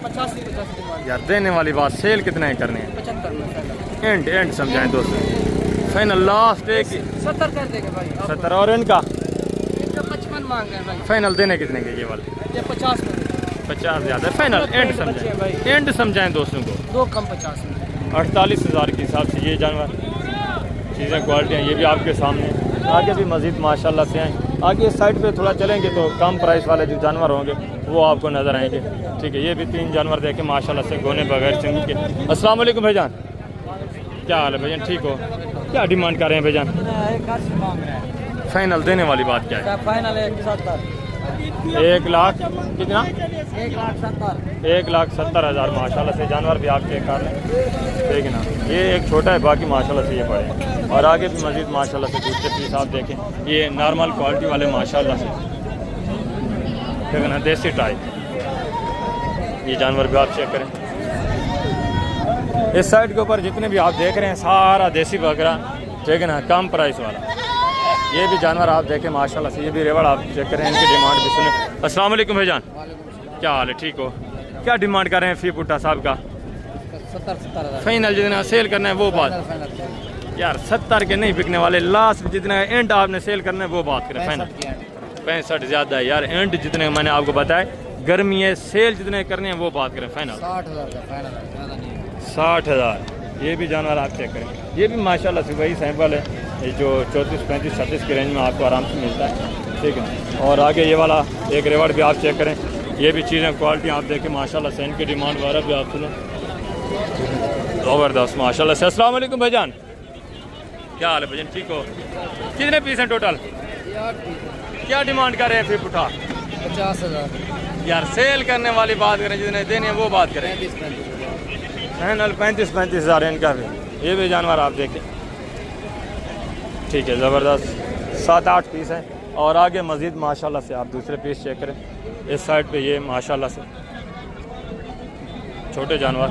85 यार देने वाली बात, सेल कितने करने हैं? 75 में फाइनल। एंड एंड समझाएं दोस्तों, फाइनल लास्ट एक 70 कर देगा भाई। 70। और इनका 55 मांग रहे हैं भाई। फाइनल देने कितने के ये वाले? ये 50 में 50 ज़्यादा फाइनल एंड समझाएं, एंड समझाएं दोस्तों को। 2 कम 50 में। 48,000 के हिसाब से ये जानवर, चीज़ें क्वालिटियाँ ये भी आपके सामने। आगे भी मज़ीद माशाल्लाह से हैं। आगे इस साइड पे थोड़ा चलेंगे तो कम प्राइस वाले जो जानवर होंगे वो आपको नज़र आएंगे। ठीक है, ये भी 3 जानवर देखे माशाल्लाह से, गोने बगैर सिंग के। अस्सलाम वालेकुम भाईजान, क्या हाल है भाईजान? ठीक हो? क्या डिमांड कर रहे हैं भाईजान? 1 मांग रहे हैं। फाइनल देने वाली बात क्या है? फाइनल 170। 1 लाख कितना? 1,70,000। 1,70,000 माशाल्लाह से जानवर भी आप चेक कर लें। ठीक है ना, ये एक छोटा है, बाकी माशाल्लाह से ये बड़े हैं। और आगे भी मज़ीद माशाल्लाह से दूसरे पीस आप देखें, ये नॉर्मल क्वालिटी वाले माशाल्लाह से, ठीक है ना, देसी टाइप ये जानवर भी आप चेक करें। इस साइड के ऊपर जितने भी आप देख रहे हैं सारा देसी बकरा, ठीक है ना, कम प्राइस वाला। ये भी जानवर आप देखें माशाल्लाह से, ये भी रेवड़ आप चेक करें, इनकी डिमांड भी सुने। अस्सलाम वालेकुम भाईजान, क्या हाल है? ठीक हो? क्या डिमांड कर रहे हैं फी पुट्टा साहब का? 70,000। फाइनल जितना सेल करना है वो बात यार, 70 के नहीं बिकने वाले, लास्ट जितना एंड आपने सेल करना है वो बात करें। फाइनल 65 ज़्यादा है यार, एंड जितने मैंने आपको बताया, गर्मी है, सेल जितने करने हैं वो बात करें। फाइनल 60,000। ये भी जानवर आप चेक करें, ये भी माशाल्लाह से वही सैंपल है, ये जो 34, 35, 36 के रेंज में आपको आराम से मिलता है। ठीक है, और आगे ये वाला एक रेवड़ भी आप चेक करें, ये भी चीज़ें क्वालिटी आप देखें माशाल्लाह से, इनकी डिमांड वगैरह भी आप सुनो, ज़बरदस्त माशाल्लाह से। अस्सलाम वालेकुम भाईजान, क्या हाल है भाईजान? ठीक हो? कितने पीस हैं टोटल? क्या डिमांड कर रहे हैं फिर पुठा? 50,000। यार सेल करने वाली बात करें, जितने देने हैं वो बात करें। फाइनल 35,000 इनका भी। ये भी जानवर आप देखें, ठीक है, ज़बरदस्त 7-8 पीस हैं। और आगे मज़ीद माशाल्लाह से आप दूसरे पीस चेक करें, इस साइड पे ये माशाल्लाह से छोटे जानवर,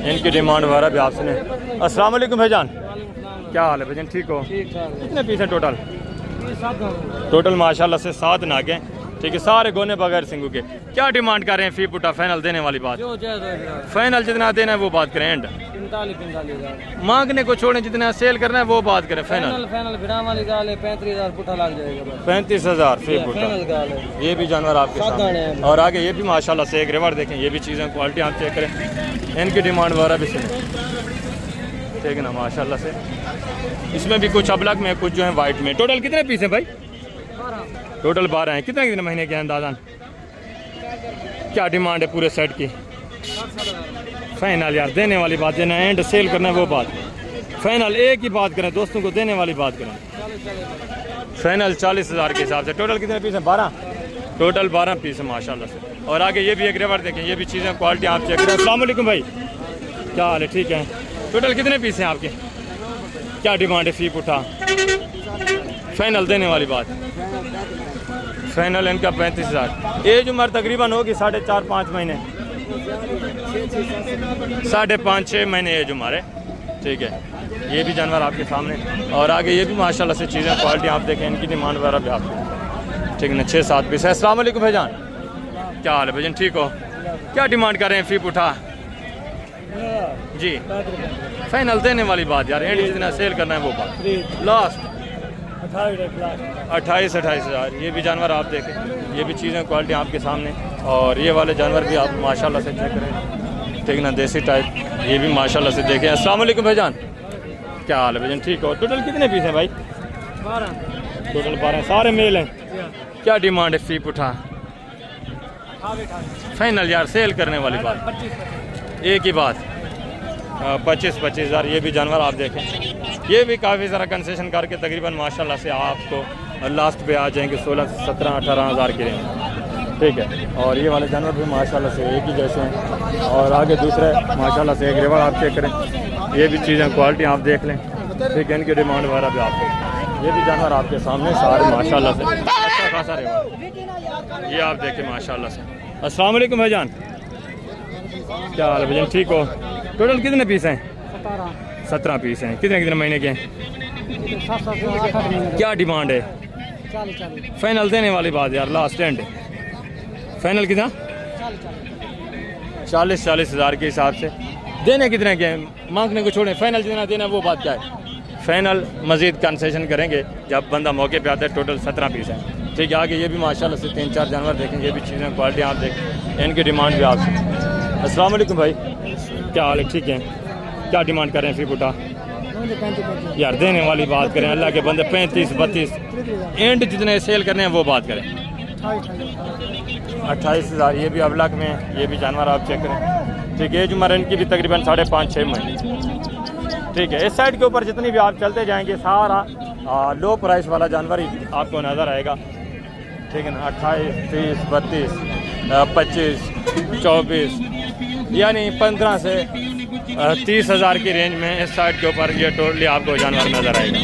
इनकी डिमांड वगैरह भी आप सुने। अस्सलाम वालेकुम भाईजान, क्या हाल है भाईजान? ठीक हो? कितने पीस हैं टोटल? टोटल माशाल्लाह से 7 नागे, ठीक है, सारे गोने बगैर सिंगू के। क्या डिमांड कर रहे हैं फी पुटा? फाइनल देने वाली बात, फाइनल जितना देना है वो बात करें। एंड 45,000 मांगने को छोड़ें, जितना सेल करना है वो बात करें। फाइनल फाइनल ग्राम वाली गाल है 35,000 पुटा लग जाएगा। 35,000 फी पुटा। फाइनल गाल है। ये भी जानवर आपके सामने। और आगे ये भी माशाल्लाह से एक रेवड़ देखें, ये भी चीज़ें क्वालिटी आप चेक करें, इनकी डिमांड वगैरह भी सुने, ठीक है ना, माशाल्लाह से। इसमें भी कुछ अबलग में, कुछ जो है वाइट में। टोटल कितने पीस हैं भाई? टोटल 12 हैं। कितने कितने महीने के अंदाज़न? क्या डिमांड है पूरे सेट की? फाइनल यार देने वाली बात है ना, एंड सेल करना है वो बात। फाइनल एक ही बात करें दोस्तों को, देने वाली बात करें। फाइनल 40,000 के हिसाब से। टोटल कितने पीस हैं? 12। टोटल 12 पीस है माशाल्लाह से। और आगे ये भी एक रेवड़ देखें, ये भी चीज़ें क्वालिटी आप चेक करें। अस्सलाम वालेकुम भाई, क्या हाल है? ठीक है। टोटल कितने पीस हैं आपके? क्या डिमांड है फी पुठा? फाइनल देने वाली बात। फाइनल इनका 35,000। एज उम्र तकरीबन होगी 4.5-5 महीने, 5.5-6 महीने एज उम्र है, ठीक है। ये भी जानवर आपके सामने। और आगे ये भी माशाल्लाह से चीज़ें क्वालिटी आप देखें, इनकी डिमांड वगैरह भी आप, ठीक है ना, 6-7 पीस है। अस्सलाम वालेकुम भाईजान, क्या हाल है भाईजान? ठीक हो? क्या डिमांड कर रहे हैं फी पुठा जी? फाइनल देने वाली बात यार, एंड जितना सेल करना है वो बात। लास्ट 28,000। ये भी जानवर आप देखें, ये भी चीज़ें क्वालिटी आपके सामने। और ये वाले जानवर भी आप माशाल्लाह से चेक करें, ठीक ना, देसी टाइप, ये भी माशाल्लाह से देखें। अस्सलाम वालेकुम भाईजान, क्या हाल है भाईजान? ठीक हो? टोटल कितने पीस हैं भाई? 12। टोटल 12 सारे मेल हैं। क्या डिमांड है फी पुठा? फाइनल यार सेल करने वाली बात, एक ही बात, 25,000। ये भी जानवर आप देखें, ये भी काफ़ी सारा कंसेशन करके तकरीबन माशाल्लाह से आपको लास्ट पे आ जाएंगे 16-17-18,000 के रेंज, ठीक है। और ये वाले जानवर भी माशाल्लाह से एक ही जैसे हैं। और आगे दूसरे माशाल्लाह से एक रेवड़ आप चेक करें, ये भी चीज़ें क्वालिटी आप देख लें, ठीक है, इनकी डिमांड वगैरह भी आपको। ये भी जानवर आपके सामने सारे माशाल्लाह से अच्छा खासा रेवड़, ये आप देखें माशाल्लाह से। अस्सलाम वालेकुम भाईजान, क्या हाल है भाईजान? ठीक हो? टोटल कितने पीस हैं? 17 पीस हैं। कितने कितने महीने के हैं? 7-8 क्या डिमांड है? 40। फाइनल देने वाली बात यार, लास्ट एंड फाइनल कितना? 40,000 के हिसाब से। देने कितने के हैं? मांगने को छोड़ें, फाइनल जितना देना वो बात क्या है। फाइनल मज़ीद कंसेशन करेंगे जब बंदा मौके पे आता है। टोटल 17 पीस हैं। ठीक है, आगे ये भी माशाल्लाह से 3-4 जानवर देखें, ये भी चीज़ें क्वालिटी आप देखें, इनकी डिमांड भी आपसे। अस्सलाम वालेकुम भाई, क्या हाल है? ठीक है, क्या डिमांड कर रहे हैं फी फुटा? यार देने वाली बात करें, अल्लाह के बंदे 35-32 एंड जितने सेल करने हैं वो बात करें। 28,000 ये भी अबलग में है, ये भी जानवर आप चेक करें। ठीक है, एज उम्र इनकी भी तकरीबन 5.5-6 महीने। ठीक है, इस साइड के ऊपर जितनी भी आप चलते जाएंगे सारा लो प्राइस वाला जानवर ही आपको नज़र आएगा। ठीक है ना, 28, 30, 32, 25, 24 यानी 15 से 30,000 की रेंज में इस साइड के ऊपर ये टोटली आपको जानवर नज़र आएगा।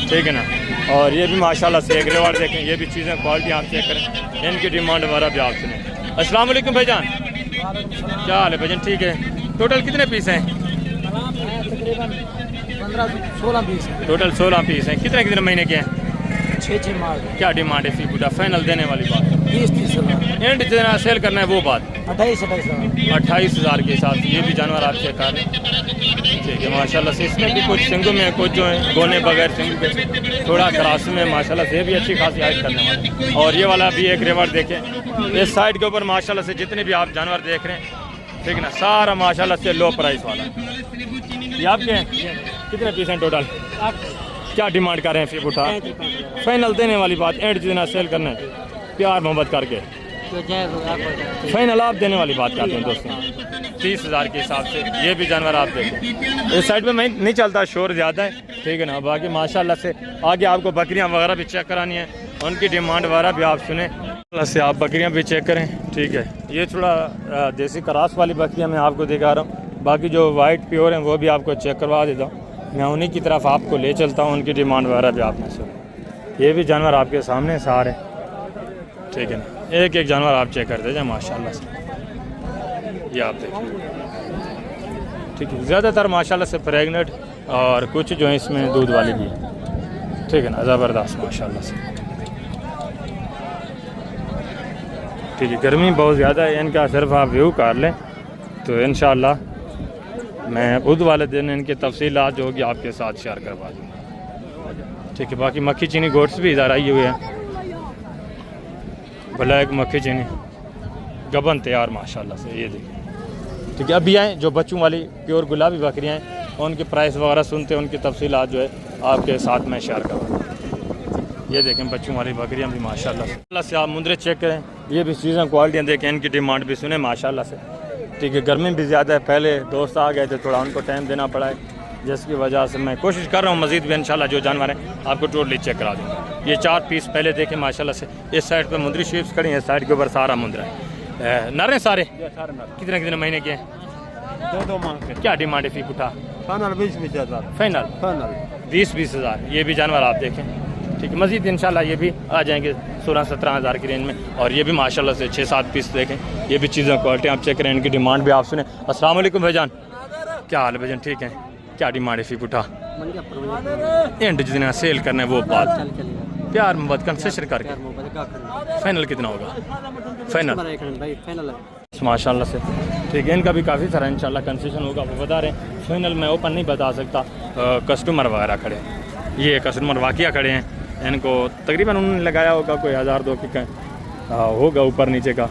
ठीक है ना, और ये भी माशाल्लाह से एक रिवार्ड देखें, ये भी चीज़ें क्वालिटी आप चेक करें, इनकी डिमांड वगैरह भी आप सुने। अस्सलाम वालेकुम भाईजान, क्या हाल है भाईजान? ठीक है, टोटल कितने पीस हैं? तकरीबन 15-16 पीस। टोटल 16 पीस हैं। कितने कितने महीने के हैं? 6 मार्च। क्या डिमांड है फी फुटा? फाइनल देने वाली बात, 20-30,000। एंड जितना सेल करना है वो बात, 28,000। 28,000 के हिसाब से ये भी जानवर आप चेक कर रहे हैं। ठीक है, माशाल्लाह से इसमें भी कुछ सिंगों में, कुछ जो है गोने बगैर सिंग के, थोड़ा क्रास में माशाल्लाह से भी अच्छी खासी हाइट करने वाले। और ये वाला भी एक रिवर देखें, इस साइड के ऊपर माशाल्लाह से जितने भी आप जानवर देख रहे हैं, ठीक है ना, सारा माशाल्लाह से लो प्राइस वाला। ये आपके हैं? कितने पीस हैं टोटल? क्या डिमांड कर रहे हैं फी फुटा? फाइनल देने वाली बात, एंड जितना सेल करना है प्यार मोहब्बत करके फाइनल आप देने वाली बात करते हैं दोस्तों। 30,000 के हिसाब से ये भी जानवर आप देखें। इस साइड में मैं नहीं चलता, शोर ज़्यादा है। ठीक है ना, बाकी माशाल्लाह से आगे आपको बकरियां वगैरह भी चेक करानी है, उनकी डिमांड वगैरह भी आप सुने से आप बकरियां भी चेक करें। ठीक है, ये थोड़ा देसी क्रास वाली बकरियां मैं आपको दिखा रहा हूँ, बाकी जो वाइट प्योर हैं वो भी आपको चेक करवा देता हूँ। मैं उन्हीं की तरफ आपको ले चलता हूँ, उनकी डिमांड वगैरह भी आपने सुने। ये भी जानवर आपके सामने सारे, ठीक है ना, एक एक जानवर आप चेक करते जाए माशाल्लाह से, ये आप देखिए। ठीक है, ज़्यादातर माशाल्लाह से प्रेग्नेंट और कुछ जो है इसमें दूध वाली भी है। ठीक है ना, ज़बरदस्त माशाल्लाह से। ठीक है, गर्मी बहुत ज़्यादा है, इनका सिर्फ आप व्यू कर लें तो इंशाअल्लाह मैं बुध वाले दिन इनकी तफसीलात जो होगी आपके साथ शेयर करवा दूँगा। ठीक है, बाकी मक्खी चीनी गोट्स भी इधर आई हुए हैं, ब्लैक मक्खी चीनी गबन तैयार माशाल्लाह से, ये देखिए। ठीक है, अभी आए जो बच्चों वाली प्योर गुलाबी बकरियाँ हैं, उनके प्राइस वगैरह सुनते हैं, उनकी तफसीलात जो है आपके साथ मैं शेयर करूँगा। ये देखें बच्चों वाली बकरियाँ भी माशाल्लाह से आप मुंदरे चेक करें, ये भी चीज़ें क्वालिटियाँ देखें, इनकी डिमांड भी सुने माशाल्लाह से। ठीक है, गर्मी भी ज़्यादा है, पहले दोस्त आ गए थे, थोड़ा उनको टाइम देना पड़ा है, जिसकी वजह से मैं कोशिश कर रहा हूँ मज़ीद भी इंशाल्लाह जो जानवर हैं आपको टोटली चेक करा दूँगा। ये 4 पीस पहले देखें माशाल्लाह से। इस साइड पे मुंदरी शीप्स खड़ी हैं, इस साइड के ऊपर सारा मुंदरा है। नर हैं सारे? कितने कितने महीने के हैं? 2 मांग। क्या डिमांड है फी फुटा? फाइनल 20-20,000। फाइनल 20-20,000। ये भी जानवर आप देखें। ठीक है, मज़ीद इंशाल्लाह ये भी आ जाएंगे 16-17 की रेंज में। और ये भी माशाल्लाह से 6-7 पीस देखें, ये भी चीज़ें क्वालिटी आप चेक करें, इनकी डिमांड भी आप सुने। अस्सलाम वालेकुम भाईजान, क्या हाल है भाईजान? ठीक है, क्या डिमांड है फी फुटा? एंड जितना सेल करना है वो बात, प्यार मोहब्बत कंसेशन करके फाइनल कितना होगा? फाइनल माशाल्लाह से। ठीक है, इनका भी काफ़ी सारा इंशाल्लाह कंसेशन होगा, वो बता रहे हैं। फाइनल मैं ओपन नहीं बता सकता, कस्टमर वगैरह खड़े हैं, ये कस्टमर वाकया खड़े हैं, इनको तकरीबन उन्होंने लगाया होगा कोई 1000-2 की होगा ऊपर नीचे का।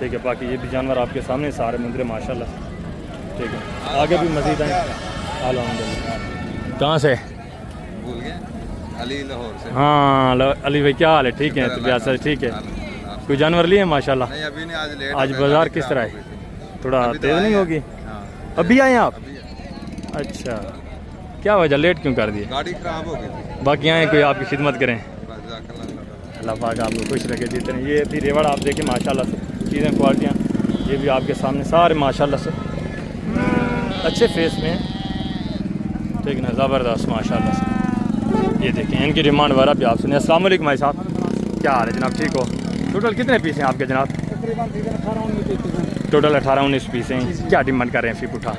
ठीक है, बाकी ये भी जानवर आपके सामने सारे मुंदरे माशाल्लाह से। ठीक है, आगे भी मज़ीद हैं अल्हम्दुलिल्लाह। कहाँ से? भूल गए, अली लाहौर से। हाँ अली भाई, क्या हाल है? ठीक है, तबीयत से ठीक है? कोई जानवर लिए माशाल्लाह? नहीं अभी नहीं, आज लेट। आज बाज़ार किस तरह है? थोड़ा तेज़ नहीं होगी? अभी आए आप? अच्छा, क्या वजह, लेट क्यों कर दिए? गाड़ी खराब हो गई थी। बाकी आए कोई आपकी खिदमत करें, अल्लाह पाक आपको खुश रखे जितने। ये भी रेवड़ आप देखें माशाल्लाह से, चीज़ें क्वालिटियाँ ये भी आपके सामने सारे माशाल्लाह से अच्छे फेस में हैं। ठीक है ना, ज़बरदस्त माशाल्लाह से। ये देखें, इनकी डिमांड वगैरह भी आप सुने। अस्सलाम वालेकुम भाई साहब, क्या हाल है जनाब? ठीक हो? टोटल कितने पीस हैं आपके जनाब? टोटल 18-19 पीस हैं। क्या डिमांड कर रहे हैं फी पुठा?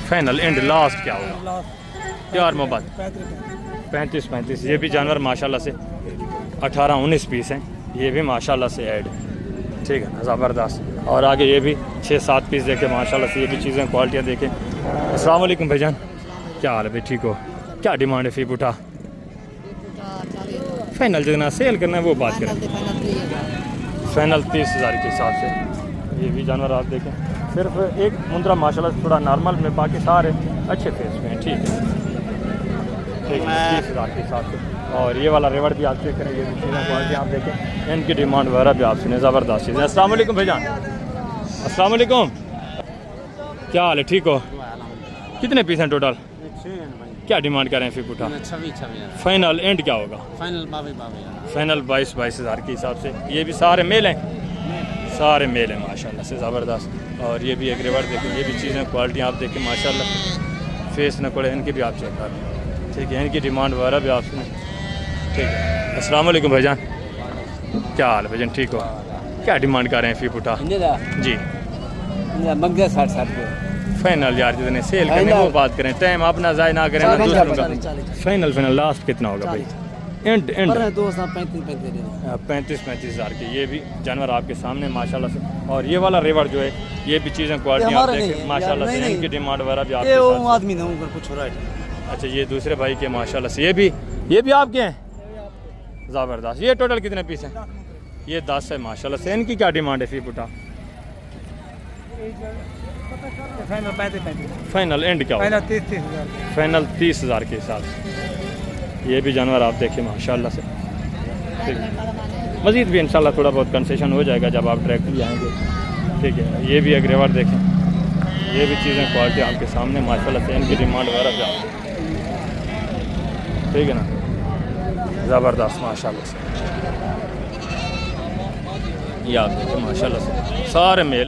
फाइनल एंड लास्ट क्या होगा? प्यार मोहब्बत 35-35। ये भी जानवर माशाल्लाह से 18-19 पीस हैं, ये भी माशाल्लाह से ऐड है। ठीक है ना, ज़बरदस्त। और आगे ये भी 6-7 पीस देखे माशाल्लाह से, ये भी चीज़ें क्वालिटियाँ देखें। अस्सलाम वालेकुम भाईजान, क्या हाल है भाई, ठीक हो? क्या डिमांड है फी बूटा? फाइनल जितना सेल करना है वो बात करें। फाइनल 30,000 के हिसाब से ये भी जानवर आप देखें। सिर्फ एक मुंद्रा माशाल्लाह से थोड़ा नॉर्मल में, बाकी सारे अच्छे फेस में हैं। ठीक है, 30,000 के हिसाब से। और ये वाला रेवड़ भी आप चेक करें, ये भी चीज़ें क्वालिटी आप देखें, इनकी डिमांड वगैरह भी आप सुने, ज़बरदस्त चीज़ें। अस्सलाम वालेकुम भाईजान, अस्सलाम वालेकुम, क्या हाल है, ठीक हो? कितने पीस हैं टोटल? क्या डिमांड कर रहे हैं फी बूटा? फाइनल एंड क्या होगा? फाइनल 22,000 के हिसाब से। ये भी सारे मेल हैं, सारे मेल हैं माशाल्लाह से, ज़बरदस्त। और ये भी एक रेवड़ देखें, ये भी चीज़ें क्वालिटी आप देखें माशाल्लाह, फेस न पड़े, इनकी भी आप चेक कर लें। ठीक है, इनकी डिमांड वगैरह भी आप सुने। ठीक है, अस्सलाम वालेकुम भाईजान, क्या हाल है भाईजान, ठीक हो? क्या डिमांड कर रहे हैं फी बूटा? जी 60 फाइनल यार, जितने सेल करने वो बात करें, टाइम अपना ज़ाय ना करें ना दूसरों का। फाइनल लास्ट कितना होगा भाई? एंड 35,000 के। ये भी जानवर आपके सामने माशाल्लाह से। और ये वाला रेवड़ जो है, ये भी चीज़ें क्वालिटी आप देखें माशाल्लाह से, इनकी डिमांड वगैरह भी आपके साथ। आदमी ना कुछ हो रहा है। अच्छा, ये दूसरे भाई के माशाल्लाह से, ये भी आपके हैं, ज़बरदस्त। ये टोटल कितने पीस हैं? ये 10 है माशाल्लाह से। इनकी क्या डिमांड है फी बूटा? फाइनल एंड क्या होगा? फाइनल 30,000 के हिसाब से। ये भी जानवर आप देखें माशाल्लाह से। ठीक है, मज़ीद भी इंशाल्लाह थोड़ा बहुत कंसेशन हो जाएगा जब आप डायरेक्ट भी आएंगे। ठीक है, ये भी एक रेवड़ देखें, ये भी चीज़ें क्वालिटी आपके सामने माशाल्लाह से, इनकी डिमांड वगैरह भी आप। ठीक है ना, ज़बरदस्त माशाल्लाह से। ये आप देखें माशाल्लाह से, सारे मेल।